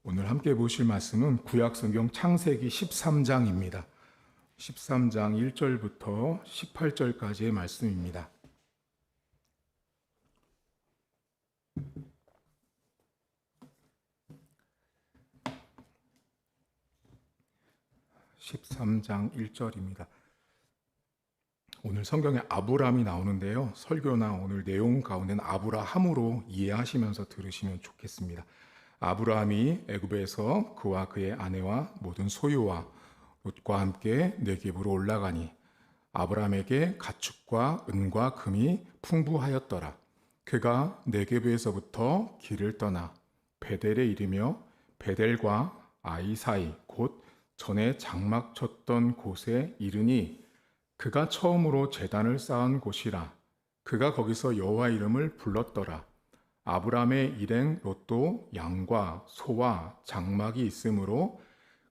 오늘 함께 보실 말씀은 구약성경 창세기 13장입니다. 13장 1절부터 18절까지의 말씀입니다. 13장 1절입니다. 오늘 성경에 아브람이 나오는데요. 설교나 오늘 내용 가운데는 아브라함으로 이해하시면서 들으시면 좋겠습니다. 아브라함이 애굽에서 그와 그의 아내와 모든 소유와 롯과 함께 네겝으로 올라가니 아브라함에게 가축과 은과 금이 풍부하였더라. 그가 네겝에서부터 길을 떠나 베델에 이르며 베델과 아이 사이 곧 전에 장막 쳤던 곳에 이르니 그가 처음으로 제단을 쌓은 곳이라. 그가 거기서 여호와 이름을 불렀더라. 아브라함의 일행 롯도 양과 소와 장막이 있으므로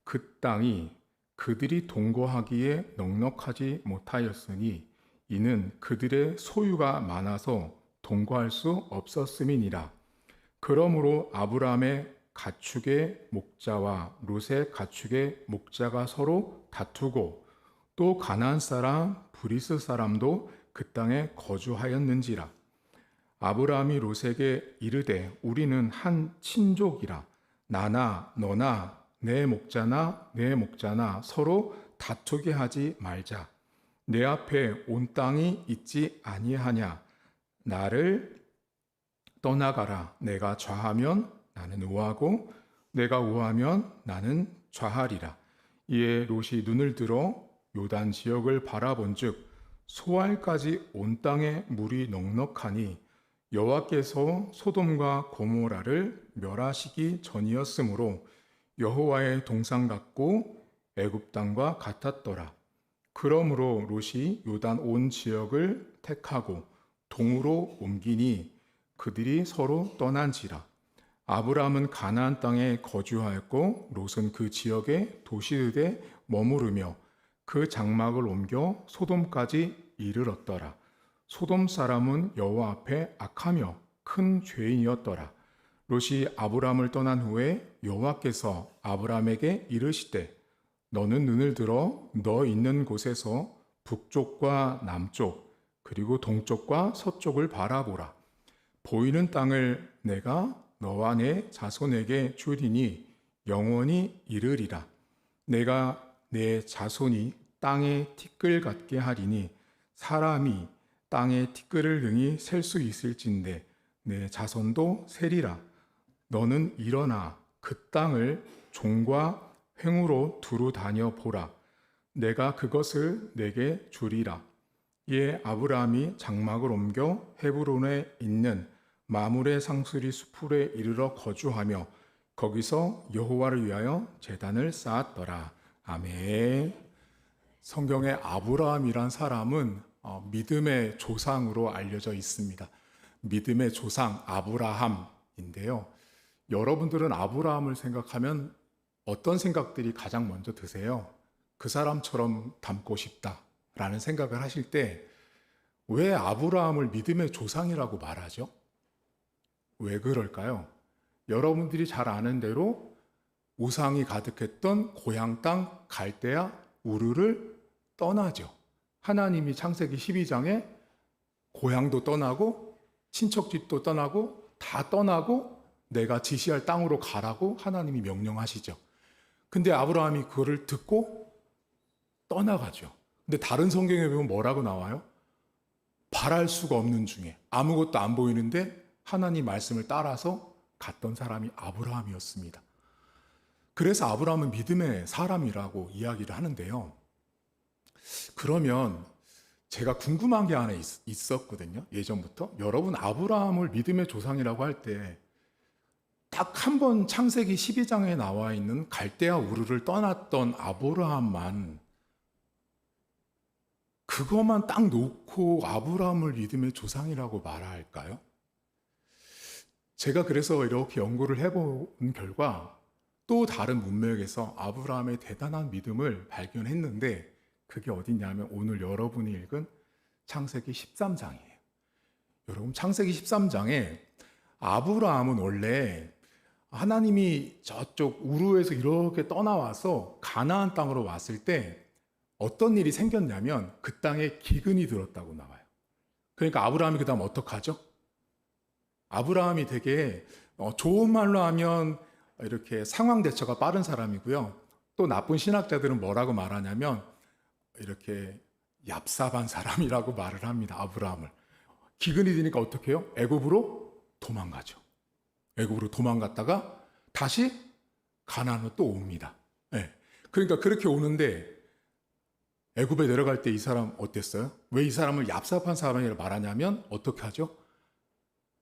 그 땅이 그들이 동거하기에 넉넉하지 못하였으니 이는 그들의 소유가 많아서 동거할 수 없었음이니라. 그러므로 아브라함의 가축의 목자와 롯의 가축의 목자가 서로 다투고 또 가나안 사람 브리스 사람도 그 땅에 거주하였는지라. 아브라함이 롯에게 이르되 우리는 한 친족이라. 나나 너나 내 목자나 내 목자나 서로 다투게 하지 말자. 내 앞에 온 땅이 있지 아니하냐. 나를 떠나가라. 내가 좌하면 나는 우하고 내가 우하면 나는 좌하리라. 이에 롯이 눈을 들어 요단 지역을 바라본즉 소알까지 온 땅에 물이 넉넉하니 여호와께서 소돔과 고모라를 멸하시기 전이었으므로 여호와의 동상 같고 애굽 땅과 같았더라. 그러므로 롯이 요단 온 지역을 택하고 동으로 옮기니 그들이 서로 떠난지라. 아브라함은 가나안 땅에 거주하였고 롯은 그 지역의 도시들에 머무르며 그 장막을 옮겨 소돔까지 이르렀더라. 소돔 사람은 여호와 앞에 악하며 큰 죄인이었더라. 롯이 아브라함을 떠난 후에 여호와께서 아브라함에게 이르시되 너는 눈을 들어 너 있는 곳에서 북쪽과 남쪽 그리고 동쪽과 서쪽을 바라보라. 보이는 땅을 내가 너와 내 자손에게 주리니 영원히 이르리라. 내가 내 자손이 땅의 티끌 같게 하리니 사람이 땅의 티끌을 능히 셀 수 있을진데 내 자손도 세리라. 너는 일어나 그 땅을 종과 횡으로 두루 다녀 보라. 내가 그것을 내게 주리라. 이에 아브라함이 장막을 옮겨 헤브론에 있는 마므레 상수리 수풀에 이르러 거주하며 거기서 여호와를 위하여 제단을 쌓았더라. 아멘. 성경에 아브라함이란 사람은 믿음의 조상으로 알려져 있습니다. 믿음의 조상 아브라함인데요. 여러분들은 아브라함을 생각하면 어떤 생각들이 가장 먼저 드세요? 그 사람처럼 닮고 싶다라는 생각을 하실 때 왜 아브라함을 믿음의 조상이라고 말하죠? 왜 그럴까요? 여러분들이 잘 아는 대로 우상이 가득했던 고향 땅 갈대아 우르를 떠나죠. 하나님이 창세기 12장에 고향도 떠나고 친척집도 떠나고 다 떠나고 내가 지시할 땅으로 가라고 하나님이 명령하시죠. 근데 아브라함이 그거를 듣고 떠나가죠. 근데 다른 성경에 보면 뭐라고 나와요? 바랄 수가 없는 중에 아무것도 안 보이는데 하나님 말씀을 따라서 갔던 사람이 아브라함이었습니다. 그래서 아브라함은 믿음의 사람이라고 이야기를 하는데요. 그러면 제가 궁금한 게 하나 있었거든요. 예전부터. 여러분 아브라함을 믿음의 조상이라고 할 때 딱 한 번 창세기 12장에 나와 있는 갈대아 우르를 떠났던 아브라함만 그것만 딱 놓고 아브라함을 믿음의 조상이라고 말할까요? 제가 그래서 이렇게 연구를 해본 결과 또 다른 문맥에서 아브라함의 대단한 믿음을 발견했는데 그게 어디냐면 오늘 여러분이 읽은 창세기 13장이에요. 여러분 창세기 13장에 아브라함은 원래 하나님이 저쪽 우르에서 이렇게 떠나와서 가나안 땅으로 왔을 때 어떤 일이 생겼냐면 그 땅에 기근이 들었다고 나와요. 그러니까 아브라함이 그 다음 어떡하죠? 아브라함이 되게 좋은 말로 하면 이렇게 상황 대처가 빠른 사람이고요. 또 나쁜 신학자들은 뭐라고 말하냐면 이렇게 얍삽한 사람이라고 말을 합니다. 아브라함을. 기근이 드니까 어떻게 해요? 애굽으로 도망가죠. 애굽으로 도망갔다가 다시 가나안으로 또 옵니다. 네. 그러니까 그렇게 오는데 애굽에 내려갈 때 이 사람 어땠어요? 왜 이 사람을 얍삽한 사람이라고 말하냐면 어떻게 하죠?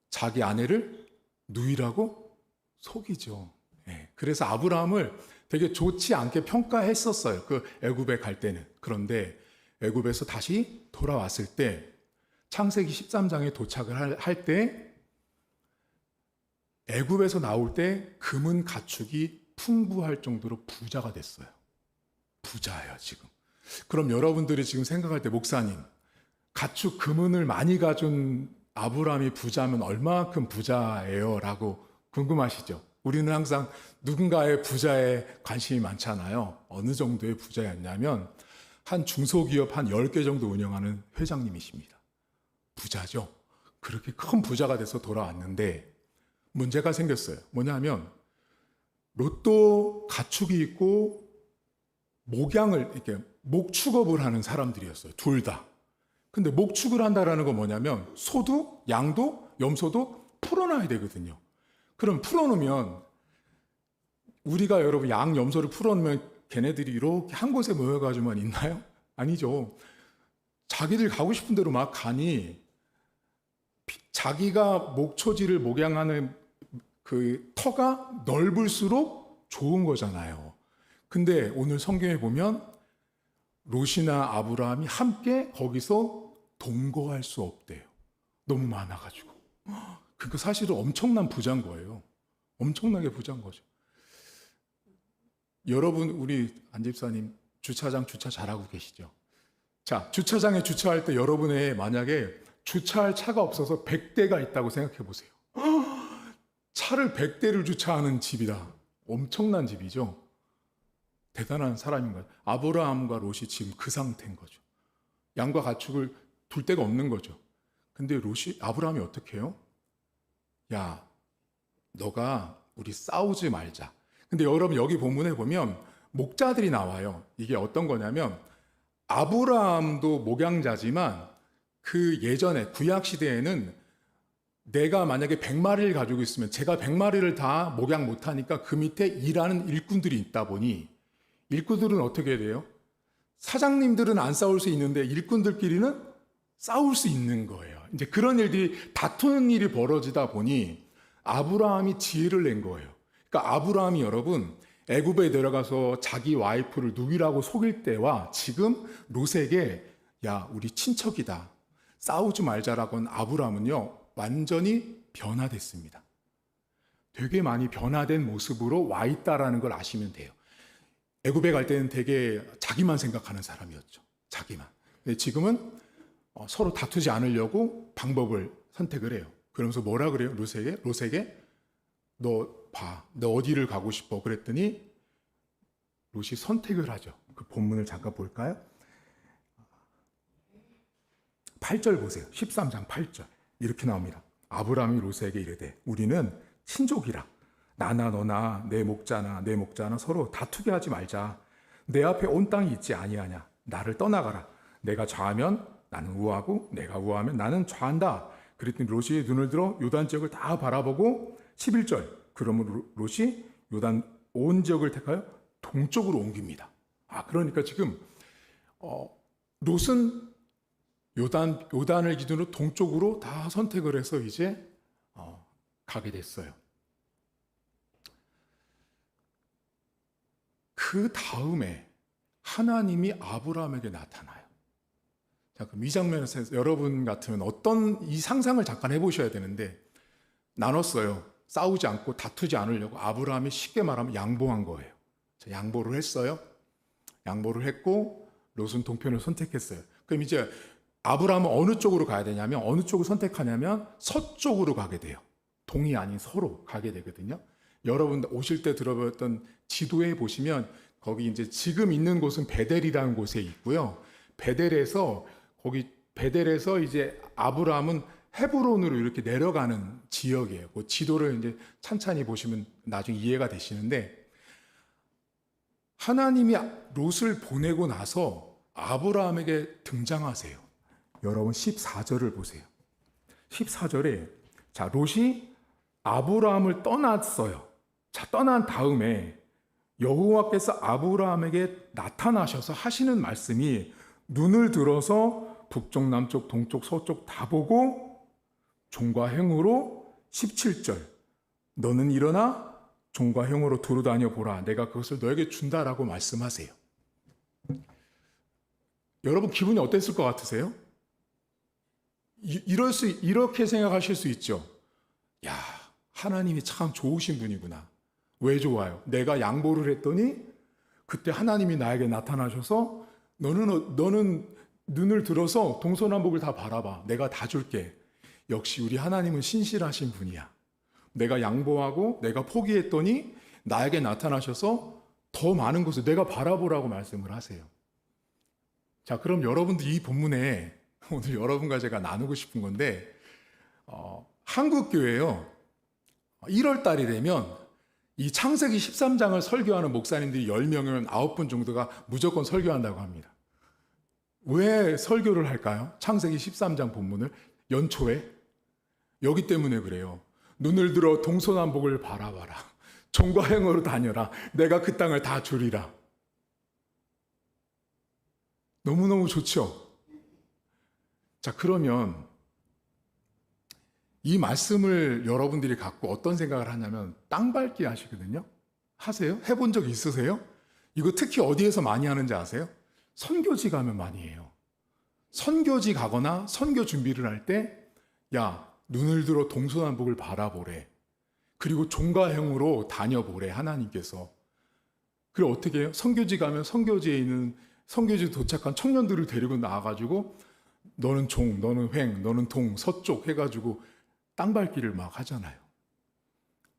자기 아내를 누이라고 속이죠. 네. 그래서 아브라함을 되게 좋지 않게 평가했었어요. 그 애굽에 갈 때는. 그런데 애굽에서 다시 돌아왔을 때 창세기 13장에 도착을 할 때 애굽에서 나올 때 금은 가축이 풍부할 정도로 부자가 됐어요. 부자예요, 지금. 그럼 여러분들이 지금 생각할 때 목사님, 가축 금은을 많이 가진 아브라함이 부자면 얼마큼 부자예요? 라고 궁금하시죠? 우리는 항상 누군가의 부자에 관심이 많잖아요. 어느 정도의 부자였냐면 한 중소기업 한 10개 정도 운영하는 회장님이십니다. 부자죠. 그렇게 큰 부자가 돼서 돌아왔는데 문제가 생겼어요. 뭐냐면 로또 가축이 있고 목양을 이렇게 목축업을 하는 사람들이었어요. 둘 다. 근데 목축을 한다라는 건 뭐냐면 소도 양도 염소도 풀어놔야 되거든요. 그럼 풀어놓으면 우리가 여러분 양 염소를 풀어놓으면 걔네들이 이렇게 한 곳에 모여가지고만 있나요? 아니죠. 자기들 가고 싶은 대로 막 가니 자기가 목초지를 목양하는 그 터가 넓을수록 좋은 거잖아요. 근데 오늘 성경에 보면 롯이나 아브라함이 함께 거기서 동거할 수 없대요. 너무 많아가지고. 그러니까 사실은 엄청난 부자인 거예요. 엄청나게 부자인 거죠. 여러분, 우리 안 집사님 주차장 주차 잘하고 계시죠? 자, 주차장에 주차할 때 여러분의 만약에 주차할 차가 없어서 100대가 있다고 생각해 보세요. 차를 100대를 주차하는 집이다. 엄청난 집이죠. 대단한 사람인 거예요. 아브라함과 롯이 지금 그 상태인 거죠. 양과 가축을 둘 데가 없는 거죠. 근데 아브라함이 어떻게 해요? 야, 너가 우리 싸우지 말자. 근데 여러분 여기 본문에 보면 목자들이 나와요. 이게 어떤 거냐면 아브라함도 목양자지만 그 예전에 구약 시대에는 내가 만약에 100마리를 가지고 있으면 제가 100마리를 다 목양 못하니까 그 밑에 일하는 일꾼들이 있다 보니 일꾼들은 어떻게 돼요? 사장님들은 안 싸울 수 있는데 일꾼들끼리는 싸울 수 있는 거예요. 이제 그런 일들이 다투는 일이 벌어지다 보니 아브라함이 지혜를 낸 거예요. 그러니까 아브라함이 여러분 애굽에 내려가서 자기 와이프를 누이라고 속일 때와 지금 롯에게 야 우리 친척이다 싸우지 말자라고 한 아브라함은요 완전히 변화됐습니다. 되게 많이 변화된 모습으로 와 있다라는 걸 아시면 돼요. 애굽에 갈 때는 되게 자기만 생각하는 사람이었죠. 자기만. 근데 지금은 서로 다투지 않으려고 방법을 선택을 해요. 그러면서 뭐라 그래요? 롯에게 너 봐. 너 어디를 가고 싶어? 그랬더니 롯이 선택을 하죠. 그 본문을 잠깐 볼까요? 8절 보세요. 13장 8절. 이렇게 나옵니다. 아브라함이 롯에게 이르되 우리는 친족이라. 나나 너나 내 목자나 서로 다투게 하지 말자. 내 앞에 온 땅이 있지 아니하냐. 나를 떠나가라. 내가 좌하면 나는 우하고 내가 우하면 나는 좌한다. 그랬더니 롯이 눈을 들어 요단 지역을 다 바라보고 11절. 그러므로 롯이 요단 온 지역을 택하여 동쪽으로 옮깁니다. 그러니까 지금 롯은 요단을 기준으로 동쪽으로 다 선택을 해서 이제 가게 됐어요. 그 다음에 하나님이 아브라함에게 나타나요. 자, 그럼 이 장면에서 여러분 같으면 어떤 이 상상을 잠깐 해보셔야 되는데 나눴어요. 싸우지 않고 다투지 않으려고 아브라함이 쉽게 말하면 양보한 거예요. 자, 양보를 했어요. 양보를 했고 롯은 동편을 선택했어요. 그럼 이제 아브라함은 어느 쪽으로 가야 되냐면 어느 쪽을 선택하냐면 서쪽으로 가게 돼요. 동이 아닌 서로 가게 되거든요. 여러분 오실 때 들어봤던 지도에 보시면 거기 이제 지금 있는 곳은 베델이라는 곳에 있고요. 베델에서 이제 아브라함은 헤브론으로 이렇게 내려가는 지역이에요. 그 지도를 이제 찬찬히 보시면 나중에 이해가 되시는데, 하나님이 롯을 보내고 나서 아브라함에게 등장하세요. 여러분 14절을 보세요. 14절에 자, 롯이 아브라함을 떠났어요. 자, 떠난 다음에 여호와께서 아브라함에게 나타나셔서 하시는 말씀이, 눈을 들어서 북쪽 남쪽 동쪽 서쪽 다 보고 종과 행으로 17절 너는 일어나 종과 형으로 두루 다녀 보라. 내가 그것을 너에게 준다라고 말씀하세요. 여러분 기분이 어땠을 것 같으세요? 이렇게 생각하실 수 있죠. 야, 하나님이 참 좋으신 분이구나. 왜 좋아요? 내가 양보를 했더니 그때 하나님이 나에게 나타나셔서 너는 눈을 들어서 동서남북을 다 바라봐. 내가 다 줄게. 역시 우리 하나님은 신실하신 분이야. 내가 양보하고 내가 포기했더니 나에게 나타나셔서 더 많은 것을 내가 바라보라고 말씀을 하세요. 자, 그럼 여러분들 이 본문에 오늘 여러분과 제가 나누고 싶은 건데, 한국교회요 1월 달이 되면 이 창세기 13장을 설교하는 목사님들이 10명이면 9분 정도가 무조건 설교한다고 합니다. 왜 설교를 할까요? 창세기 13장 본문을 연초에? 여기 때문에 그래요. 눈을 들어 동서남북을 바라봐라. 종과 행으로 다녀라. 내가 그 땅을 다 주리라. 너무너무 좋죠? 자, 그러면 이 말씀을 여러분들이 갖고 어떤 생각을 하냐면 땅 밟기 하시거든요. 하세요? 해본 적 있으세요? 이거 특히 어디에서 많이 하는지 아세요? 선교지 가면 많이 해요. 선교지 가거나 선교 준비를 할 때, 야, 눈을 들어 동서남북을 바라보래. 그리고 종과 행으로 다녀보래, 하나님께서. 그리고 어떻게 해요? 선교지 가면 선교지에 있는, 선교지 도착한 청년들을 데리고 나와가지고 너는 종, 너는 횡, 너는 동, 서쪽 해가지고 땅 밟기를 막 하잖아요.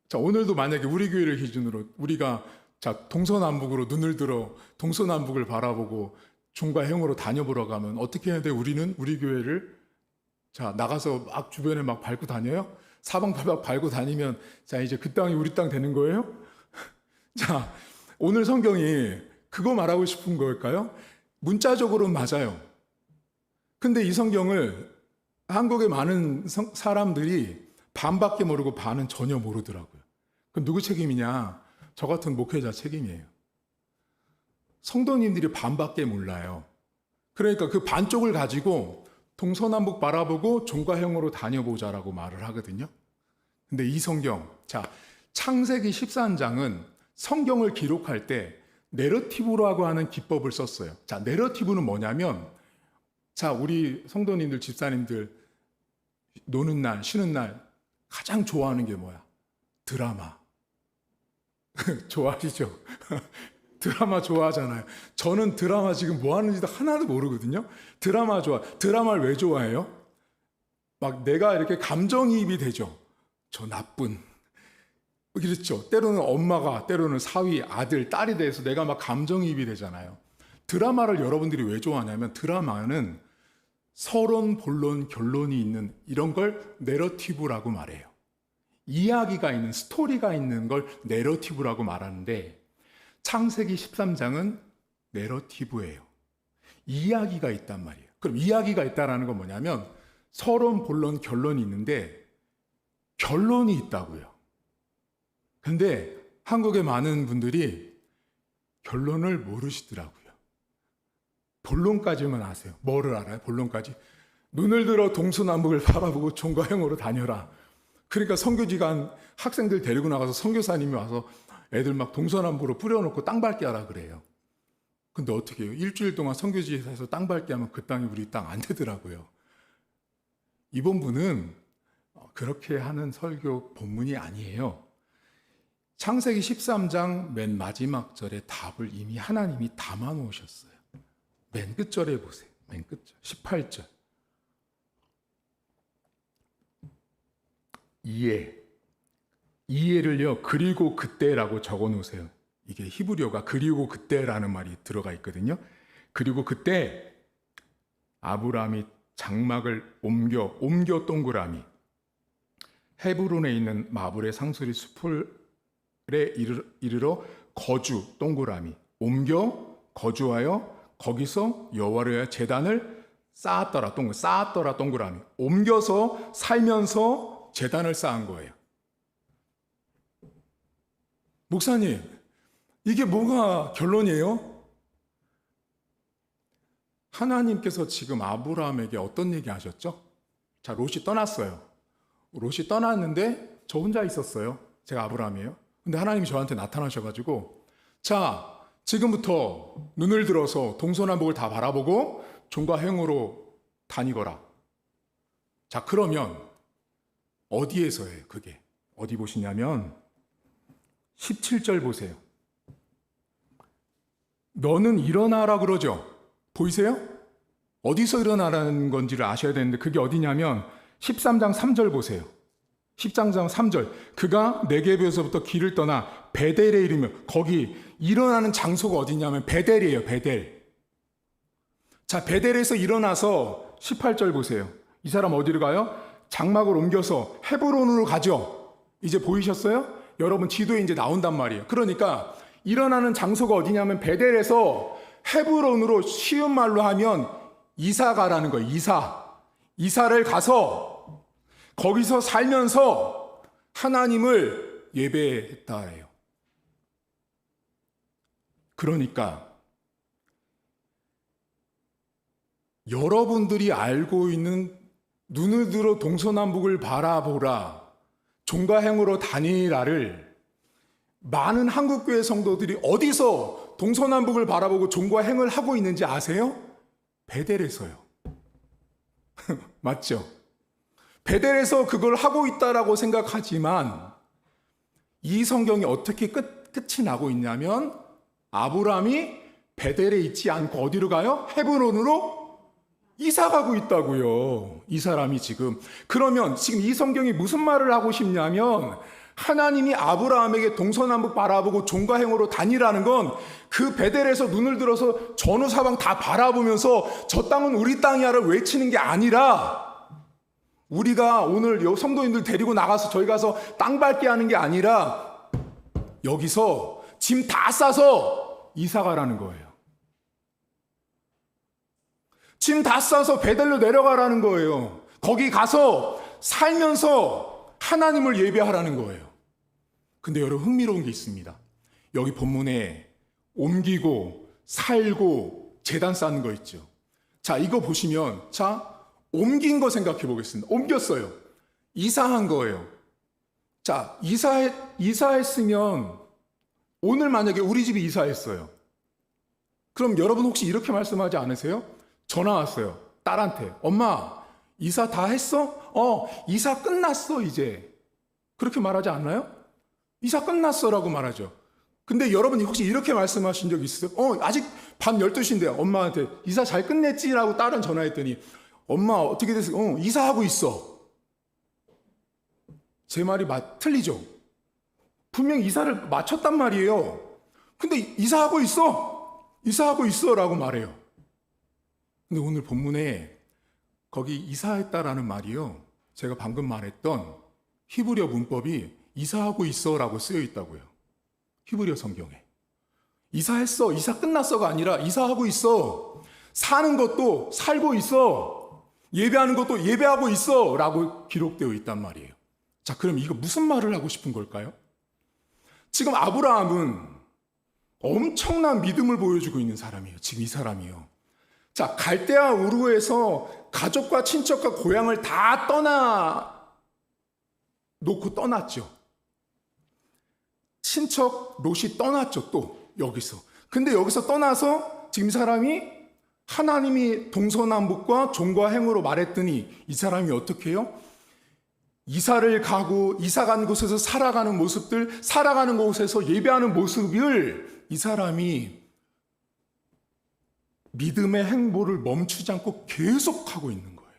자, 오늘도 만약에 우리 교회를 기준으로 우리가 자, 동서남북으로 눈을 들어 동서남북을 바라보고 종과 행으로 다녀보러 가면 어떻게 해야 돼? 우리는 우리 교회를 자, 나가서 막 주변에 막 밟고 다녀요? 사방팔방 밟고 다니면 자, 이제 그 땅이 우리 땅 되는 거예요? 자, 오늘 성경이 그거 말하고 싶은 걸까요? 문자적으로는 맞아요. 근데 이 성경을 한국의 많은 사람들이 반밖에 모르고 반은 전혀 모르더라고요. 그럼 누구 책임이냐? 저 같은 목회자 책임이에요. 성도님들이 반밖에 몰라요. 그러니까 그 반쪽을 가지고 동서남북 바라보고 종과 행으로 다녀보자라고 말을 하거든요. 근데 이 성경, 자, 창세기 13장은 성경을 기록할 때 내러티브라고 하는 기법을 썼어요. 자, 내러티브는 뭐냐면, 자, 우리 성도님들, 집사님들 노는 날, 쉬는 날 가장 좋아하는 게 뭐야? 드라마. 좋아하시죠? 드라마 좋아하잖아요. 저는 드라마 지금 뭐 하는지도 하나도 모르거든요. 드라마 좋아. 드라마를 왜 좋아해요? 막 내가 이렇게 감정이입이 되죠. 저 나쁜. 그렇죠. 때로는 엄마가, 때로는 사위, 아들, 딸이 돼서 내가 막 감정이입이 되잖아요. 드라마를 여러분들이 왜 좋아하냐면, 드라마는 서론, 본론, 결론이 있는 이런 걸 내러티브라고 말해요. 이야기가 있는, 스토리가 있는 걸 내러티브라고 말하는데, 창세기 13장은 내러티브예요. 이야기가 있단 말이에요. 그럼 이야기가 있다는 건 뭐냐면 서론, 본론, 결론이 있는데 결론이 있다고요. 근데 한국의 많은 분들이 결론을 모르시더라고요. 본론까지만 아세요. 뭐를 알아요? 본론까지. 눈을 들어 동서남북을 바라보고 종과 행으로 다녀라. 그러니까 선교지 간 학생들 데리고 나가서 선교사님이 와서 애들 막 동서남북으로 뿌려놓고 땅 밟게 하라 그래요. 근데 어떻게 해요? 일주일 동안 선교지에서 땅 밟게 하면 그 땅이 우리 땅 안 되더라고요. 이번 분은 그렇게 하는 설교 본문이 아니에요. 창세기 13장 맨 마지막 절에 답을 이미 하나님이 담아 놓으셨어요. 맨 끝절에 보세요. 맨 끝절. 18절. 이에 이해를요, 그리고 그때라고 적어 놓으세요. 이게 히브리어가 그리고 그때라는 말이 들어가 있거든요. 그리고 그때 아브라함이 장막을 옮겨 동그라미 헤브론에 있는 마블의 상수리 숲에 이르러 거주 동그라미 옮겨 거주하여 거기서 여호와를 위하여 제단을 쌓았더라 동그라미 옮겨서 살면서 제단을 쌓은 거예요. 목사님, 이게 뭐가 결론이에요? 하나님께서 지금 아브라함에게 어떤 얘기 하셨죠? 자, 롯이 떠났어요. 롯이 떠났는데 저 혼자 있었어요. 제가 아브라함이에요. 근데 하나님이 저한테 나타나셔가지고, 자, 지금부터 눈을 들어서 동서남북을 다 바라보고 종과 행으로 다니거라. 자, 그러면 어디에서예요? 그게 어디 보시냐면 17절 보세요. 너는 일어나라 그러죠. 보이세요? 어디서 일어나라는 건지를 아셔야 되는데 그게 어디냐면 13장 3절 보세요. 13장 3절. 그가 네게브에서부터 길을 떠나 베델에 이르며, 거기 일어나는 장소가 어디냐면 베델이에요. 베델. 자, 베델에서 일어나서 18절 보세요. 이 사람 어디로 가요? 장막을 옮겨서 헤브론으로 가죠. 이제 보이셨어요? 여러분 지도에 이제 나온단 말이에요. 그러니까 일어나는 장소가 어디냐면 베델에서 헤브론으로 쉬운 말로 하면 이사가라는 거예요. 이사를 가서 거기서 살면서 하나님을 예배했다예요. 그러니까 여러분들이 알고 있는 눈을 들어 동서남북을 바라보라, 종과 행으로 다니라를 많은 한국교회 성도들이 어디서 동서남북을 바라보고 종과 행을 하고 있는지 아세요? 베델에서요. 맞죠? 베델에서 그걸 하고 있다라고 생각하지만 이 성경이 어떻게 끝이 나고 있냐면 아브라함이 베델에 있지 않고 어디로 가요? 헤브론으로 이사 가고 있다고요. 이 사람이 지금. 그러면 지금 이 성경이 무슨 말을 하고 싶냐면 하나님이 아브라함에게 동서남북 바라보고 종과 행으로 다니라는 건 그 베델에서 눈을 들어서 전후 사방 다 바라보면서 저 땅은 우리 땅이야를 외치는 게 아니라, 우리가 오늘 성도님들 데리고 나가서 저희 가서 땅 밟게 하는 게 아니라 여기서 짐 다 싸서 이사 가라는 거예요. 짐 다 싸서 베델로 내려가라는 거예요. 거기 가서 살면서 하나님을 예배하라는 거예요. 근데 여러분 흥미로운 게 있습니다. 여기 본문에 옮기고 살고 제단 쌓는 거 있죠. 자, 이거 보시면, 자, 옮긴 거 생각해 보겠습니다. 옮겼어요. 이사한 거예요. 자, 이사했으면 오늘 만약에 우리 집에 이사했어요. 그럼 여러분 혹시 이렇게 말씀하지 않으세요? 전화 왔어요. 딸한테. 엄마, 이사 다 했어? 이사 끝났어, 이제. 그렇게 말하지 않나요? 이사 끝났어라고 말하죠. 근데 여러분이 혹시 이렇게 말씀하신 적 있으세요? 아직 밤 12시인데 엄마한테 이사 잘 끝냈지라고 딸은 전화했더니 엄마 어떻게 됐어요? 이사하고 있어. 제 말이 틀리죠? 분명 이사를 마쳤단 말이에요. 근데 이사하고 있어 라고 말해요. 근데 오늘 본문에 거기 이사했다라는 말이요, 제가 방금 말했던 히브리어 문법이 이사하고 있어라고 쓰여 있다고요. 히브리어 성경에. 이사했어, 이사 끝났어가 아니라 이사하고 있어. 사는 것도 살고 있어. 예배하는 것도 예배하고 있어 라고 기록되어 있단 말이에요. 자, 그럼 이거 무슨 말을 하고 싶은 걸까요? 지금 아브라함은 엄청난 믿음을 보여주고 있는 사람이에요. 지금 이 사람이요. 자, 갈대아 우르에서 가족과 친척과 고향을 다 놓고 떠났죠. 친척 롯이 떠났죠, 또 여기서. 근데 여기서 떠나서 지금 이 사람이 하나님이 동서남북과 종과 행으로 말했더니 이 사람이 어떻게 해요? 이사를 가고 이사 간 곳에서 살아가는 모습들, 살아가는 곳에서 예배하는 모습을 이 사람이 믿음의 행보를 멈추지 않고 계속하고 있는 거예요.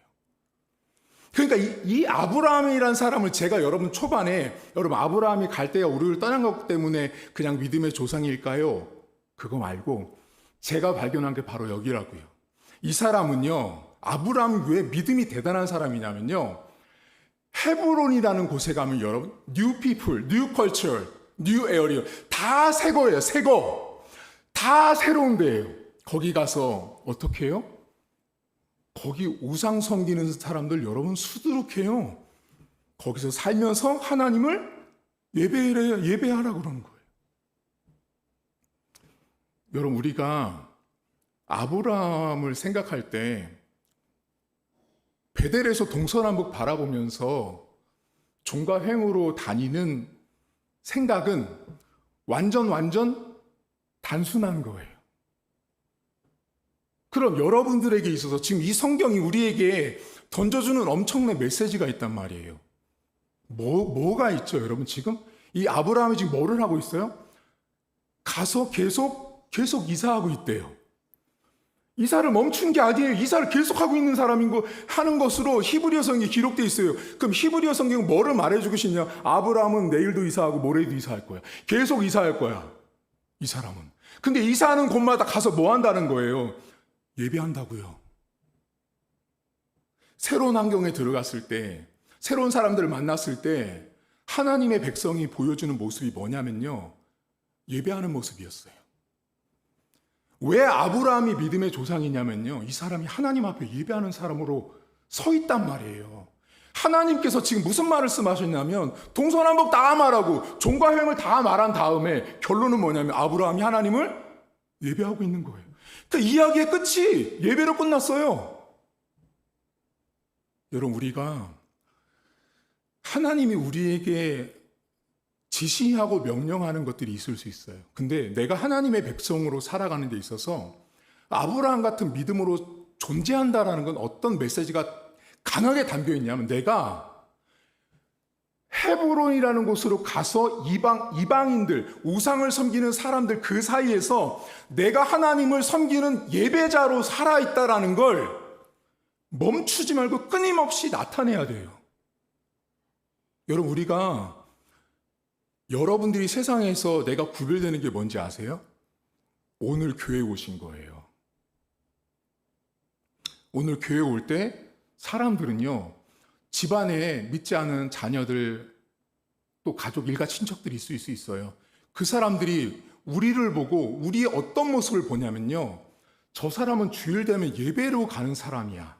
그러니까 이 아브라함이라는 사람을 제가 여러분 초반에 여러분 아브라함이 갈대아 우르를 떠난 것 때문에 그냥 믿음의 조상일까요? 그거 말고 제가 발견한 게 바로 여기라고요. 이 사람은요, 아브라함이 왜 믿음이 대단한 사람이냐면요, 헤브론이라는 곳에 가면 여러분 뉴 피플, 뉴 컬처, 뉴 에어리어 다 새 거예요. 새 거. 다 새로운 데예요. 거기 가서 어떻게 해요? 거기 우상 섬기는 사람들 여러분 수두룩해요. 거기서 살면서 하나님을 예배하라고 그러는 거예요. 여러분 우리가 아브라함을 생각할 때 베델에서 동서남북 바라보면서 종과 횡으로 다니는 생각은 완전 단순한 거예요. 그럼 여러분들에게 있어서 지금 이 성경이 우리에게 던져주는 엄청난 메시지가 있단 말이에요. 뭐가 있죠, 여러분? 지금 이 아브라함이 지금 뭐를 하고 있어요? 가서 계속 이사하고 있대요. 이사를 멈춘 게 아니에요. 이사를 계속하고 있는 사람인 거 하는 것으로 히브리어 성경에 기록되어 있어요. 그럼 히브리어 성경은 뭐를 말해주고 싶냐? 아브라함은 내일도 이사하고 모레도 이사할 거야. 계속 이사할 거야. 이 사람은. 근데 이사하는 곳마다 가서 뭐 한다는 거예요? 예배한다고요. 새로운 환경에 들어갔을 때, 새로운 사람들을 만났을 때 하나님의 백성이 보여주는 모습이 뭐냐면요, 예배하는 모습이었어요. 왜 아브라함이 믿음의 조상이냐면요, 이 사람이 하나님 앞에 예배하는 사람으로 서 있단 말이에요. 하나님께서 지금 무슨 말씀하셨냐면 동서남북 다 말하고 종과 횡을 다 말한 다음에 결론은 뭐냐면 아브라함이 하나님을 예배하고 있는 거예요. 그 이야기의 끝이 예배로 끝났어요. 여러분 우리가 하나님이 우리에게 지시하고 명령하는 것들이 있을 수 있어요. 근데 내가 하나님의 백성으로 살아가는 데 있어서 아브라함 같은 믿음으로 존재한다라는 건 어떤 메시지가 강하게 담겨 있냐면 내가 헤브론이라는 곳으로 가서 이방인들, 우상을 섬기는 사람들 그 사이에서 내가 하나님을 섬기는 예배자로 살아있다라는 걸 멈추지 말고 끊임없이 나타내야 돼요. 여러분 우리가 여러분들이 세상에서 내가 구별되는 게 뭔지 아세요? 오늘 교회에 오신 거예요. 오늘 교회에 올 때 사람들은요, 집안에 믿지 않은 자녀들, 또 가족, 일가, 친척들이 있을 수 있어요. 그 사람들이 우리를 보고 우리의 어떤 모습을 보냐면요, 저 사람은 주일 되면 예배로 가는 사람이야.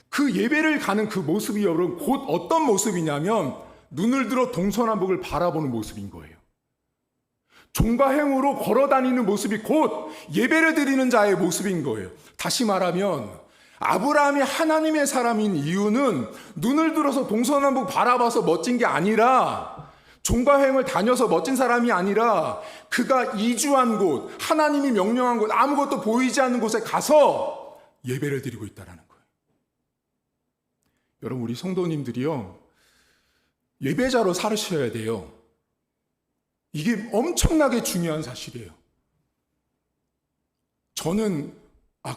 그 예배를 가는 그 모습이 여러분 곧 어떤 모습이냐면 눈을 들어 동서남북을 바라보는 모습인 거예요. 종과 행으로 걸어다니는 모습이 곧 예배를 드리는 자의 모습인 거예요. 다시 말하면 아브라함이 하나님의 사람인 이유는 눈을 들어서 동서남북 바라봐서 멋진 게 아니라 종과 행을 다녀서 멋진 사람이 아니라 그가 이주한 곳, 하나님이 명령한 곳, 아무것도 보이지 않는 곳에 가서 예배를 드리고 있다는 거예요. 여러분 우리 성도님들이요, 예배자로 살으셔야 돼요. 이게 엄청나게 중요한 사실이에요. 저는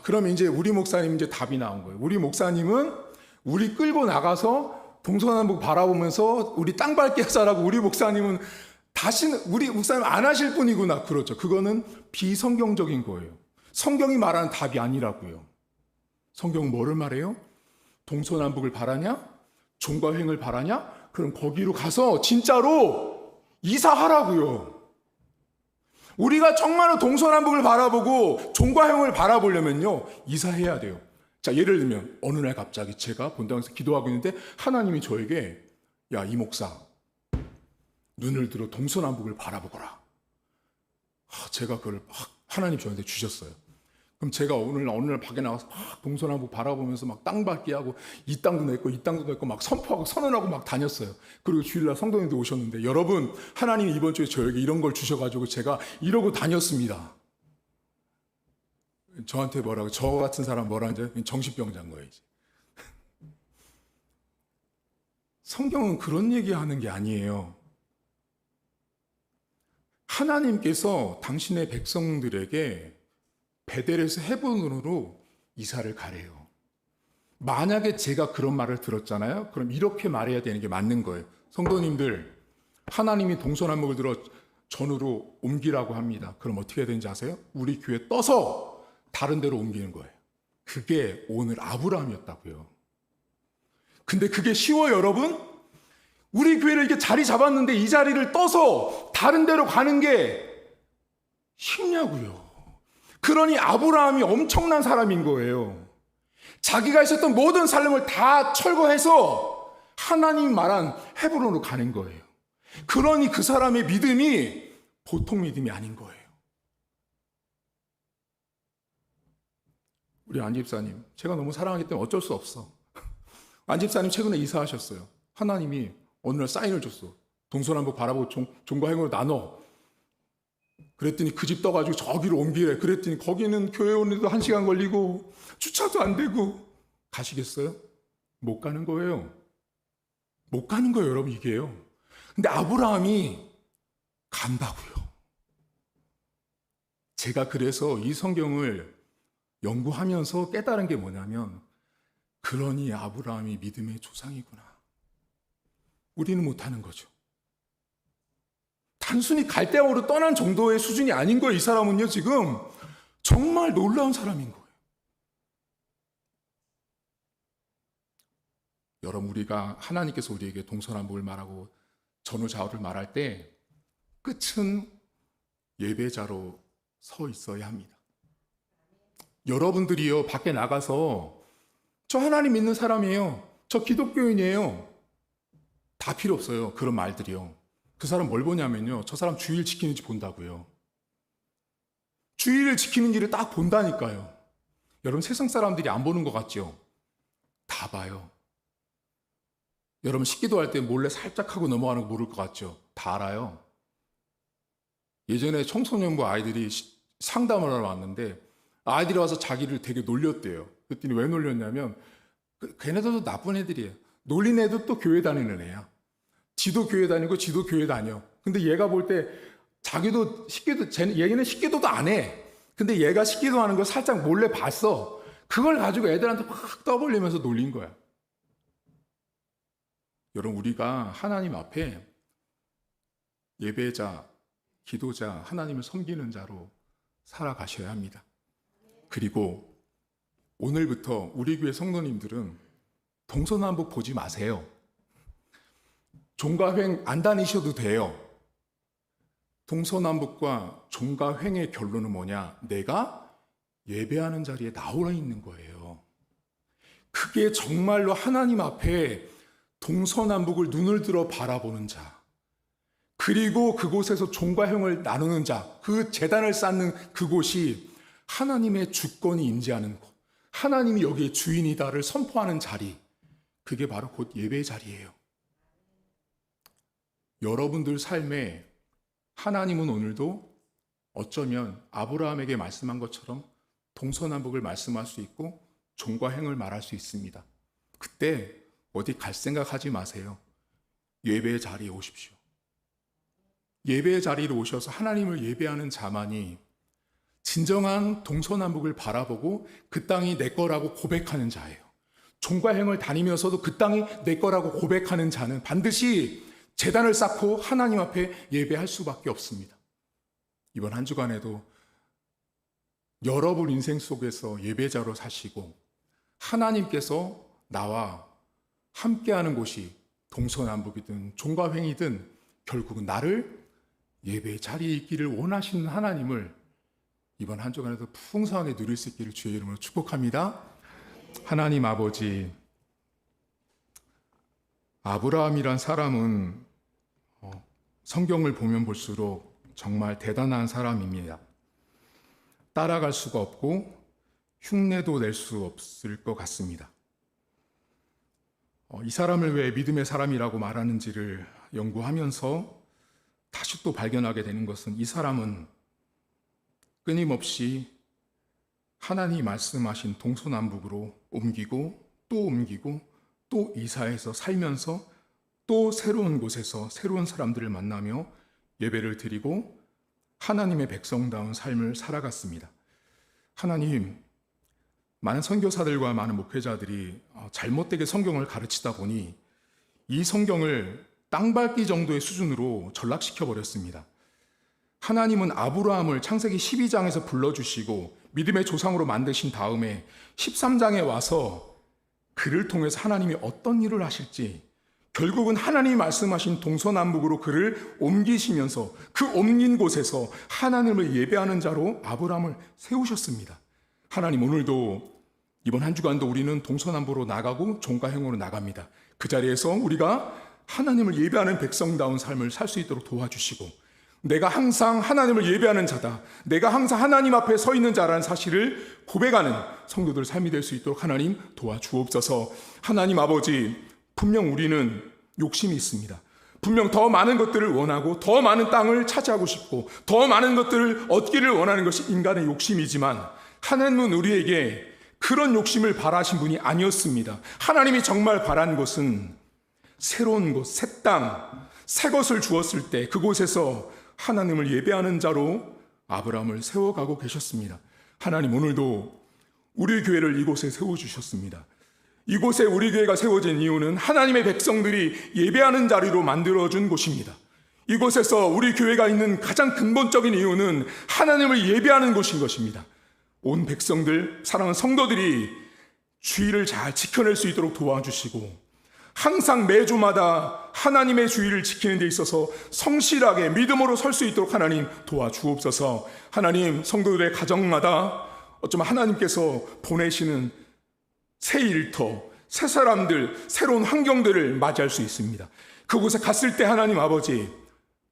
그러면 이제 우리 목사님 이제 답이 나온 거예요. 우리 목사님은 우리 끌고 나가서 동서남북 바라보면서 우리 땅 밟게 하자라고 우리 목사님은 다시는 우리 목사님 안 하실 분이구나. 그렇죠. 그거는 비성경적인 거예요. 성경이 말하는 답이 아니라고요. 성경은 뭐를 말해요? 동서남북을 바라냐? 종과 횡을 바라냐? 그럼 거기로 가서 진짜로 이사하라고요. 우리가 정말로 동서남북을 바라보고 종과 횡을 바라보려면요, 이사해야 돼요. 자, 예를 들면 어느 날 갑자기 제가 본당에서 기도하고 있는데 하나님이 저에게 야, 이 목사 눈을 들어 동서남북을 바라보거라. 제가 그걸 하나님 저한테 주셨어요. 그럼 제가 어느 날 밖에 나가서 막 동서남북 바라보면서 막 땅 밟기 하고 이 땅도 내 거, 이 땅도 내 거 막 선포하고 선언하고 막 다녔어요. 그리고 주일날 성도님들 오셨는데 여러분 하나님이 이번 주에 저에게 이런 걸 주셔가지고 제가 이러고 다녔습니다. 저한테 뭐라고, 저 같은 사람 뭐라는지 정신병자인 거예요 이제. 성경은 그런 얘기하는 게 아니에요. 하나님께서 당신의 백성들에게 베델에서 헤브론으로 이사를 가래요. 만약에 제가 그런 말을 들었잖아요. 그럼 이렇게 말해야 되는 게 맞는 거예요. 성도님들, 하나님이 동서남북을 들어 전으로 옮기라고 합니다. 그럼 어떻게 해야 되는지 아세요? 우리 교회 떠서 다른 데로 옮기는 거예요. 그게 오늘 아브라함이었다고요. 근데 그게 쉬워요, 여러분? 우리 교회를 이렇게 자리 잡았는데 이 자리를 떠서 다른 데로 가는 게 쉽냐고요. 그러니 아브라함이 엄청난 사람인 거예요. 자기가 있었던 모든 삶을 다 철거해서 하나님 말한 헤브론으로 가는 거예요. 그러니 그 사람의 믿음이 보통 믿음이 아닌 거예요. 우리 안 집사님, 제가 너무 사랑하기 때문에 어쩔 수 없어. 안 집사님 최근에 이사하셨어요. 하나님이 어느 날 사인을 줬어. 동서남북 바라보고 종과 행으로 나눠. 그랬더니 그 집 떠가지고 저기로 옮기래. 그랬더니 거기는 교회 오는데도 1시간 걸리고 주차도 안 되고. 가시겠어요? 못 가는 거예요. 못 가는 거예요, 여러분. 이게요. 근데 아브라함이 간다고요. 제가 그래서 이 성경을 연구하면서 깨달은 게 뭐냐면, 그러니 아브라함이 믿음의 조상이구나. 우리는 못하는 거죠. 단순히 갈대아우로 떠난 정도의 수준이 아닌 거예요. 이 사람은요, 지금 정말 놀라운 사람인 거예요. 여러분, 우리가 하나님께서 우리에게 동서남북을 말하고 전후좌우를 말할 때 끝은 예배자로 서 있어야 합니다. 여러분들이요, 밖에 나가서 저 하나님 믿는 사람이에요, 저 기독교인이에요, 다 필요 없어요. 그런 말들이요. 그 사람 뭘 보냐면요, 저 사람 주일 지키는지 본다고요. 주일을 지키는 길을 딱 본다니까요. 여러분, 세상 사람들이 안 보는 것 같죠? 다 봐요. 여러분, 식기도할 때 몰래 살짝 하고 넘어가는 거 모를 것 같죠? 다 알아요. 예전에 청소년부 아이들이 상담을 하러 왔는데 아이들이 와서 자기를 되게 놀렸대요. 그랬더니 왜 놀렸냐면, 걔네들도 나쁜 애들이에요. 놀린 애도 또 교회 다니는 애야. 지도 교회 다니고 지도 교회 다녀. 근데 얘가 볼 때 자기도 얘는 식기도도 안 해. 근데 얘가 식기도 하는 걸 살짝 몰래 봤어. 그걸 가지고 애들한테 막 떠벌리면서 놀린 거야. 여러분, 우리가 하나님 앞에 예배자, 기도자, 하나님을 섬기는 자로 살아가셔야 합니다. 그리고 오늘부터 우리 교회 성도님들은 동서남북 보지 마세요. 종가횡 안 다니셔도 돼요. 동서남북과 종가횡의 결론은 뭐냐? 내가 예배하는 자리에 나와 있는 거예요. 그게 정말로 하나님 앞에 동서남북을 눈을 들어 바라보는 자, 그리고 그곳에서 종과형을 나누는 자, 그 제단을 쌓는 그곳이 하나님의 주권이 임재하는 곳, 하나님이 여기에 주인이다를 선포하는 자리, 그게 바로 곧 예배의 자리예요. 여러분들 삶에 하나님은 오늘도 어쩌면 아브라함에게 말씀한 것처럼 동서남북을 말씀할 수 있고 종과행을 말할 수 있습니다. 그때 어디 갈 생각하지 마세요. 예배의 자리에 오십시오. 예배의 자리로 오셔서 하나님을 예배하는 자만이 진정한 동서남북을 바라보고 그 땅이 내 거라고 고백하는 자예요. 종과행을 다니면서도 그 땅이 내 거라고 고백하는 자는 반드시 제단을 쌓고 하나님 앞에 예배할 수밖에 없습니다. 이번 한 주간에도 여러분 인생 속에서 예배자로 사시고 하나님께서 나와 함께하는 곳이 동서남북이든 종과횡이든 결국은 나를 예배의 자리에 있기를 원하시는 하나님을 이번 한 주간에도 풍성하게 누릴 수 있기를 주의 이름으로 축복합니다. 하나님 아버지, 아브라함이란 사람은 성경을 보면 볼수록 정말 대단한 사람입니다. 따라갈 수가 없고 흉내도 낼 수 없을 것 같습니다. 이 사람을 왜 믿음의 사람이라고 말하는지를 연구하면서 다시 또 발견하게 되는 것은, 이 사람은 끊임없이 하나님이 말씀하신 동서남북으로 옮기고 또 이사해서 살면서 또 새로운 곳에서 새로운 사람들을 만나며 예배를 드리고 하나님의 백성다운 삶을 살아갔습니다. 하나님, 많은 선교사들과 많은 목회자들이 잘못되게 성경을 가르치다 보니 이 성경을 땅밟기 정도의 수준으로 전락시켜 버렸습니다. 하나님은 아브라함을 창세기 12장에서 불러주시고 믿음의 조상으로 만드신 다음에 13장에 와서 그를 통해서 하나님이 어떤 일을 하실지, 결국은 하나님이 말씀하신 동서남북으로 그를 옮기시면서 그 옮긴 곳에서 하나님을 예배하는 자로 아브라함을 세우셨습니다. 하나님, 오늘도 이번 한 주간도 우리는 동서남북으로 나가고 종가행으로 나갑니다. 그 자리에서 우리가 하나님을 예배하는 백성다운 삶을 살 수 있도록 도와주시고, 내가 항상 하나님을 예배하는 자다, 내가 항상 하나님 앞에 서 있는 자라는 사실을 고백하는 성도들 삶이 될 수 있도록 하나님 도와주옵소서. 하나님 아버지, 분명 우리는 욕심이 있습니다. 분명 더 많은 것들을 원하고 더 많은 땅을 차지하고 싶고 더 많은 것들을 얻기를 원하는 것이 인간의 욕심이지만, 하나님은 우리에게 그런 욕심을 바라신 분이 아니었습니다. 하나님이 정말 바란 것은 새로운 곳, 새 땅, 새 것을 주었을 때 그곳에서 하나님을 예배하는 자로 아브라함을 세워가고 계셨습니다. 하나님, 오늘도 우리 교회를 이곳에 세워주셨습니다. 이곳에 우리 교회가 세워진 이유는 하나님의 백성들이 예배하는 자리로 만들어준 곳입니다. 이곳에서 우리 교회가 있는 가장 근본적인 이유는 하나님을 예배하는 곳인 것입니다. 온 백성들, 사랑하는 성도들이 주의를 잘 지켜낼 수 있도록 도와주시고, 항상 매주마다 하나님의 주의를 지키는 데 있어서 성실하게 믿음으로 설 수 있도록 하나님 도와주옵소서. 하나님, 성도들의 가정마다 어쩌면 하나님께서 보내시는 새 일터, 새 사람들, 새로운 환경들을 맞이할 수 있습니다. 그곳에 갔을 때 하나님 아버지,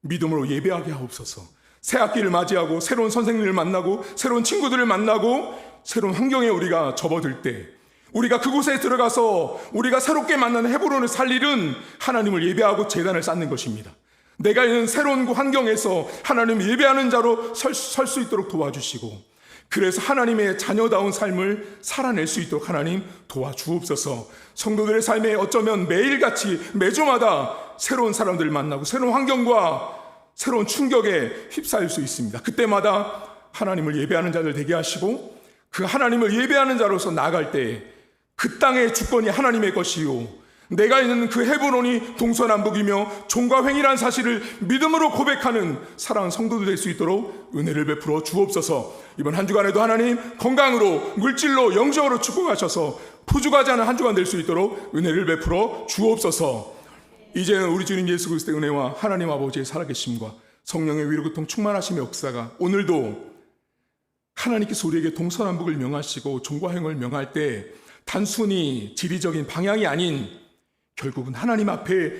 믿음으로 예배하게 하옵소서. 새 학기를 맞이하고 새로운 선생님을 만나고 새로운 친구들을 만나고 새로운 환경에 우리가 접어들 때, 우리가 그곳에 들어가서 우리가 새롭게 만나는 헤브론을 살 일은 하나님을 예배하고 제단을 쌓는 것입니다. 내가 있는 새로운 그 환경에서 하나님 예배하는 자로 설 수 있도록 도와주시고, 그래서 하나님의 자녀다운 삶을 살아낼 수 있도록 하나님 도와주옵소서. 성도들의 삶에 어쩌면 매일같이 매주마다 새로운 사람들을 만나고 새로운 환경과 새로운 충격에 휩싸일 수 있습니다. 그때마다 하나님을 예배하는 자들 되게 하시고, 그 하나님을 예배하는 자로서 나아갈 때 그 땅의 주권이 하나님의 것이요, 내가 있는 그 헤브론이 동서남북이며 종과 횡이라는 사실을 믿음으로 고백하는 사랑하는 성도들 될 수 있도록 은혜를 베풀어 주옵소서. 이번 한 주간에도 하나님 건강으로, 물질로, 영적으로 축복하셔서 부족하지 않은 한 주간 될 수 있도록 은혜를 베풀어 주옵소서. 이제는 우리 주님 예수 그리스도의 은혜와 하나님 아버지의 살아계심과 성령의 위로고통 충만하심의 역사가 오늘도 하나님께서 우리에게 동서남북을 명하시고 종과 횡을 명할 때 단순히 지리적인 방향이 아닌, 결국은 하나님 앞에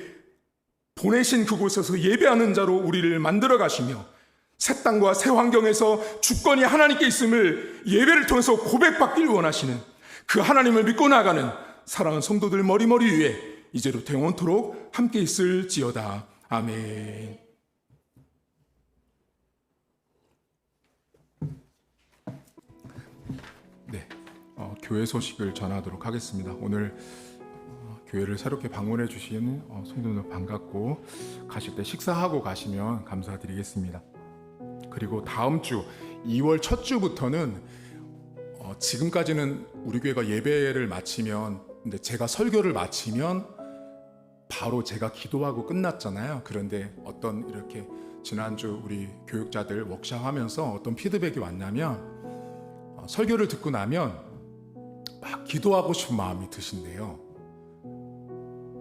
보내신 그곳에서 예배하는 자로 우리를 만들어 가시며, 새 땅과 새 환경에서 주권이 하나님께 있음을 예배를 통해서 고백받길 원하시는 그 하나님을 믿고 나가는 사랑하는 성도들 머리머리 위에 이제부터 영원토록 함께 있을지어다. 아멘. 네, 교회 소식을 전하도록 하겠습니다. 오늘 교회를 새롭게 방문해 주신 성도들 반갑고, 가실 때 식사하고 가시면 감사드리겠습니다. 그리고 다음 주 2월 첫 주부터는 지금까지는 우리 교회가 예배를 마치면, 근데 제가 설교를 마치면 바로 제가 기도하고 끝났잖아요. 그런데 어떤 이렇게 지난주 우리 교육자들 워크숍하면서 어떤 피드백이 왔냐면, 설교를 듣고 나면 막 기도하고 싶은 마음이 드신대요.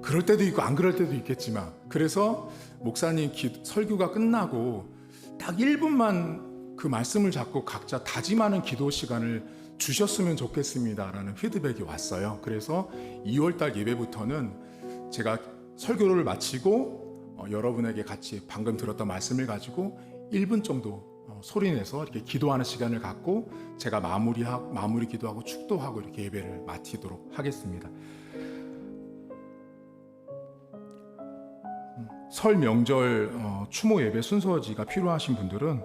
그럴 때도 있고 안 그럴 때도 있겠지만, 그래서 목사님 설교가 끝나고 딱 1분만 그 말씀을 잡고 각자 다짐하는 기도 시간을 주셨으면 좋겠습니다라는 피드백이 왔어요. 그래서 2월달 예배부터는 제가 설교를 마치고 여러분에게 같이 방금 들었던 말씀을 가지고 1분 정도 소리내서 이렇게 기도하는 시간을 갖고 제가 마무리 기도하고 축도하고 이렇게 예배를 마치도록 하겠습니다. 설 명절 추모 예배 순서지가 필요하신 분들은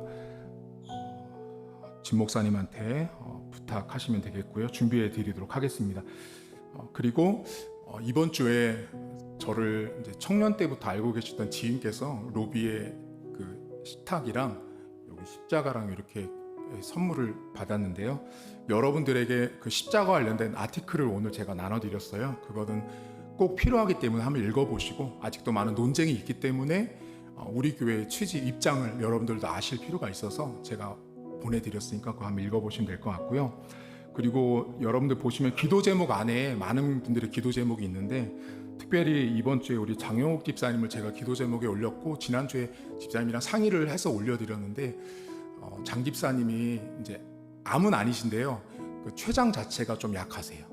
진 목사님한테 부탁하시면 되겠고요. 준비해 드리도록 하겠습니다. 그리고 이번 주에 저를 이제 청년 때부터 알고 계시던 지인께서 로비에 그 식탁이랑 여기 십자가랑 이렇게 선물을 받았는데요. 여러분들에게 그 십자가 관련된 아티클을 오늘 제가 나눠드렸어요. 그거는 꼭 필요하기 때문에 한번 읽어보시고, 아직도 많은 논쟁이 있기 때문에 우리 교회의 취지 입장을 여러분들도 아실 필요가 있어서 제가 보내드렸으니까 그거 한번 읽어보시면 될 것 같고요. 그리고 여러분들 보시면 기도 제목 안에 많은 분들의 기도 제목이 있는데, 특별히 이번 주에 우리 장영욱 집사님을 제가 기도 제목에 올렸고, 지난주에 집사님이랑 상의를 해서 올려드렸는데, 장 집사님이 이제 암은 아니신데요, 그 췌장 자체가 좀 약하세요.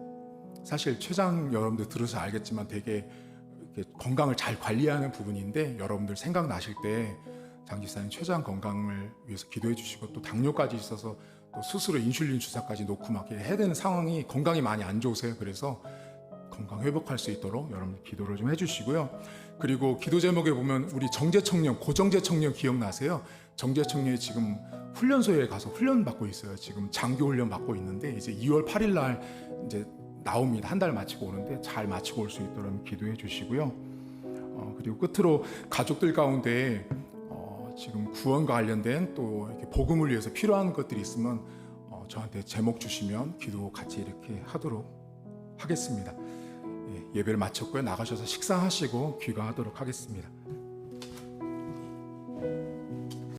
사실 췌장 여러분들 들어서 알겠지만 되게 이렇게 건강을 잘 관리하는 부분인데, 여러분들 생각나실 때 장 집사님 췌장 건강을 위해서 기도해 주시고, 또 당뇨까지 있어서 또 스스로 인슐린 주사까지 놓고 막 해야 되는 상황이, 건강이 많이 안 좋으세요. 그래서 건강 회복할 수 있도록 여러분 기도를 좀 해주시고요. 그리고 기도 제목에 보면 우리 정재 청년, 고정재 청년 기억나세요? 정재 청년이 지금 훈련소에 가서 훈련 받고 있어요. 지금 장교 훈련 받고 있는데 이제 2월 8일 날 이제 나옵니다. 한 달 마치고 오는데 잘 마치고 올 수 있도록 기도해 주시고요. 그리고 끝으로 가족들 가운데 지금 구원과 관련된 또 이렇게 복음을 위해서 필요한 것들이 있으면 저한테 제목 주시면 기도 같이 이렇게 하도록 하겠습니다. 예배를 마쳤고요. 나가셔서 식사하시고 귀가하도록 하겠습니다.